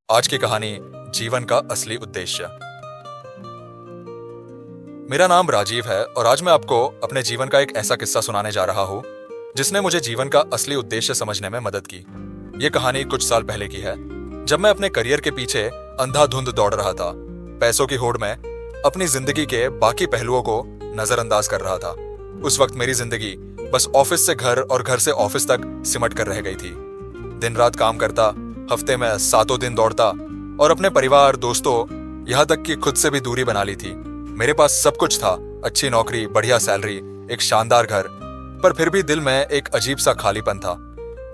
आज की कहानी जीवन का असली उद्देश्य। मेरा नाम राजीव है और आज मैं आपको अपने जीवन का एक ऐसा किस्सा सुनाने जा रहा हूं जिसने मुझे जीवन का असली उद्देश्य समझने में मदद की। ये कहानी कुछ साल पहले की है, जब मैं अपने करियर के पीछे अंधाधुंध दौड़ रहा था, पैसों की होड़ में अपनी जिंदगी के बाकी पहलुओं को नजरअंदाज कर रहा था। उस वक्त मेरी जिंदगी बस ऑफिस से घर और घर से ऑफिस तक सिमट कर रह गई थी। दिन रात काम करता, हफ्ते में 7 दिन दौड़ता और अपने परिवार, दोस्तों, यहाँ तक कि खुद से भी दूरी बना ली थी। मेरे पास सब कुछ था, अच्छी नौकरी, बढ़िया सैलरी, एक शानदार घर, पर फिर भी दिल में एक अजीब सा खालीपन था।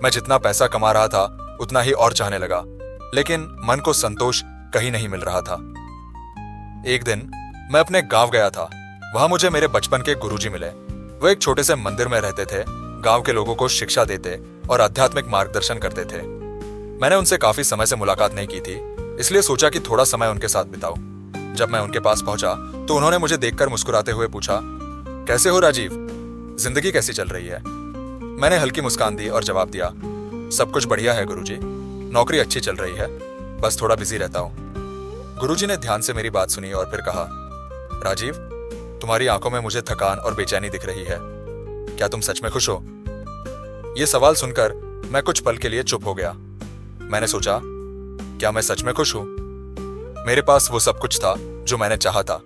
मैं जितना पैसा कमा रहा था उतना ही और चाहने लगा, लेकिन मन को संतोष कहीं नहीं मिल रहा था। एक दिन मैं अपने गांव गया था। वहां मुझे मेरे बचपन के गुरुजी मिले। वो एक छोटे से मंदिर में रहते थे, गांव के लोगों को शिक्षा देते और आध्यात्मिक मार्गदर्शन करते थे। मैंने उनसे काफी समय से मुलाकात नहीं की थी, इसलिए सोचा कि थोड़ा समय उनके साथ बिताऊं। जब मैं उनके पास पहुंचा तो उन्होंने मुझे देखकर मुस्कुराते हुए पूछा, कैसे हो राजीव, जिंदगी कैसी चल रही है? मैंने हल्की मुस्कान दी और जवाब दिया, सब कुछ बढ़िया है गुरुजी, नौकरी अच्छी चल रही है, बस थोड़ा बिजी रहता हूं। गुरुजी ने ध्यान से मेरी बात सुनी और फिर कहा, राजीव, तुम्हारी आंखों में मुझे थकान और बेचैनी दिख रही है, क्या तुम सच में खुश हो? यह सवाल सुनकर मैं कुछ पल के लिए चुप हो गया। मैंने सोचा, क्या मैं सच में खुश हूं? मेरे पास वो सब कुछ था जो मैंने चाहा था,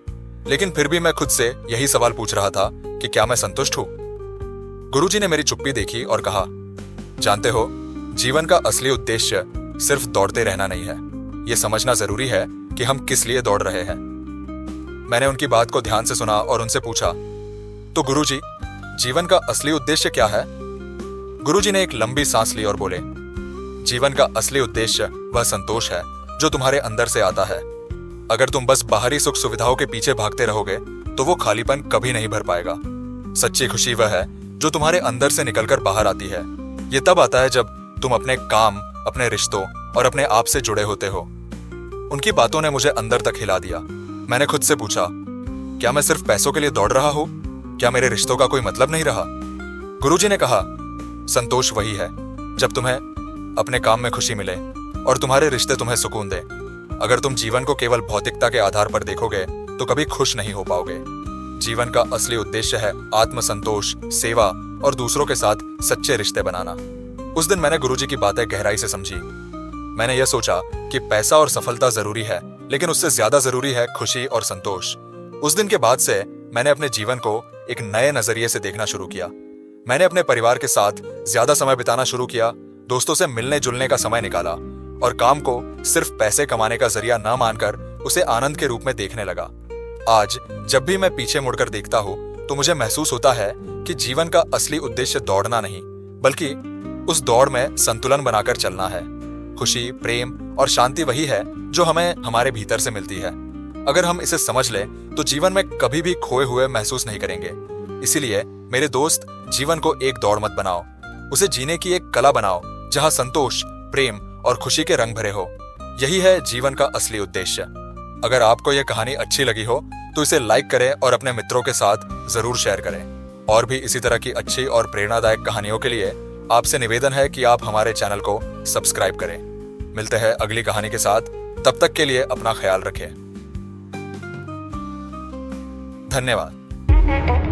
लेकिन फिर भी मैं खुद से यही सवाल पूछ रहा था कि क्या मैं संतुष्ट हूं? गुरुजी ने मेरी चुप्पी देखी और कहा, जानते हो, जीवन का असली उद्देश्य सिर्फ दौड़ते रहना नहीं है, यह समझना जरूरी है कि हम किस लिए दौड़ रहे हैं। मैंने उनकी बात को ध्यान से सुना और उनसे पूछा, तो गुरुजी, जीवन का असली उद्देश्य क्या है? गुरुजी ने एक लंबी सांस ली और बोले, जीवन का असली उद्देश्य वह संतोष है जो तुम्हारे अंदर से आता है। अगर तुम बस बाहरी सुख सुविधाओं के पीछे भागते रहोगे तो वो खालीपन कभी नहीं भर पाएगा। सच्ची खुशी वह है जो तुम्हारे अंदर से निकलकर बाहर आती है। ये तब आता है जब तुम अपने काम, अपने रिश्तों और अपने आप से जुड़े होते हो। उनकी बातों ने मुझे अंदर तक हिला दिया। मैंने खुद से पूछा, क्या मैं सिर्फ पैसों के लिए दौड़ रहा हूं? क्या मेरे रिश्तों का कोई मतलब नहीं रहा? गुरुजी ने कहा, संतोष वही है जब तुम्हें अपने काम में खुशी मिले और तुम्हारे रिश्ते तुम्हें सुकून दे। अगर तुम जीवन को केवल भौतिकता के आधार पर देखोगे तो कभी खुश नहीं हो पाओगे। जीवन का असली उद्देश्य है आत्मसंतोष, सेवा और दूसरों के साथ सच्चे रिश्ते बनाना। उस दिन मैंने गुरुजी की बातें गहराई से समझी। मैंने यह सोचा कि पैसा और सफलता जरूरी है, लेकिन उससे ज्यादा जरूरी है खुशी और संतोष। उस दिन के बाद से मैंने अपने जीवन को एक नए नजरिए से देखना शुरू किया। मैंने अपने परिवार के साथ ज्यादा समय बिताना शुरू किया, दोस्तों से मिलने जुलने का समय निकाला और काम को सिर्फ पैसे कमाने का जरिया न मानकर उसे आनंद के रूप में देखने लगा। आज जब भी मैं पीछे मुड़कर देखता हूं तो मुझे महसूस होता है कि जीवन का असली उद्देश्य दौड़ना नहीं, बल्कि उस दौड़ में संतुलन बनाकर चलना है। खुशी, प्रेम और शांति वही है जो हमें हमारे भीतर से मिलती है। अगर हम इसे समझ लें तो जीवन में कभी भी खोए हुए महसूस नहीं करेंगे। इसीलिए मेरे दोस्त, जीवन को एक दौड़ मत बनाओ, उसे जीने की एक कला बनाओ जहां संतोष, प्रेम और खुशी के रंग भरे हो। यही है जीवन का असली उद्देश्य। अगर आपको यह कहानी अच्छी लगी हो तो इसे लाइक करें और अपने मित्रों के साथ जरूर शेयर करें। और भी इसी तरह की अच्छी और प्रेरणादायक कहानियों के लिए आपसे निवेदन है कि आप हमारे चैनल को सब्सक्राइब करें। मिलते हैं अगली कहानी के साथ, तब तक के लिए अपना ख्याल रखें। धन्यवाद।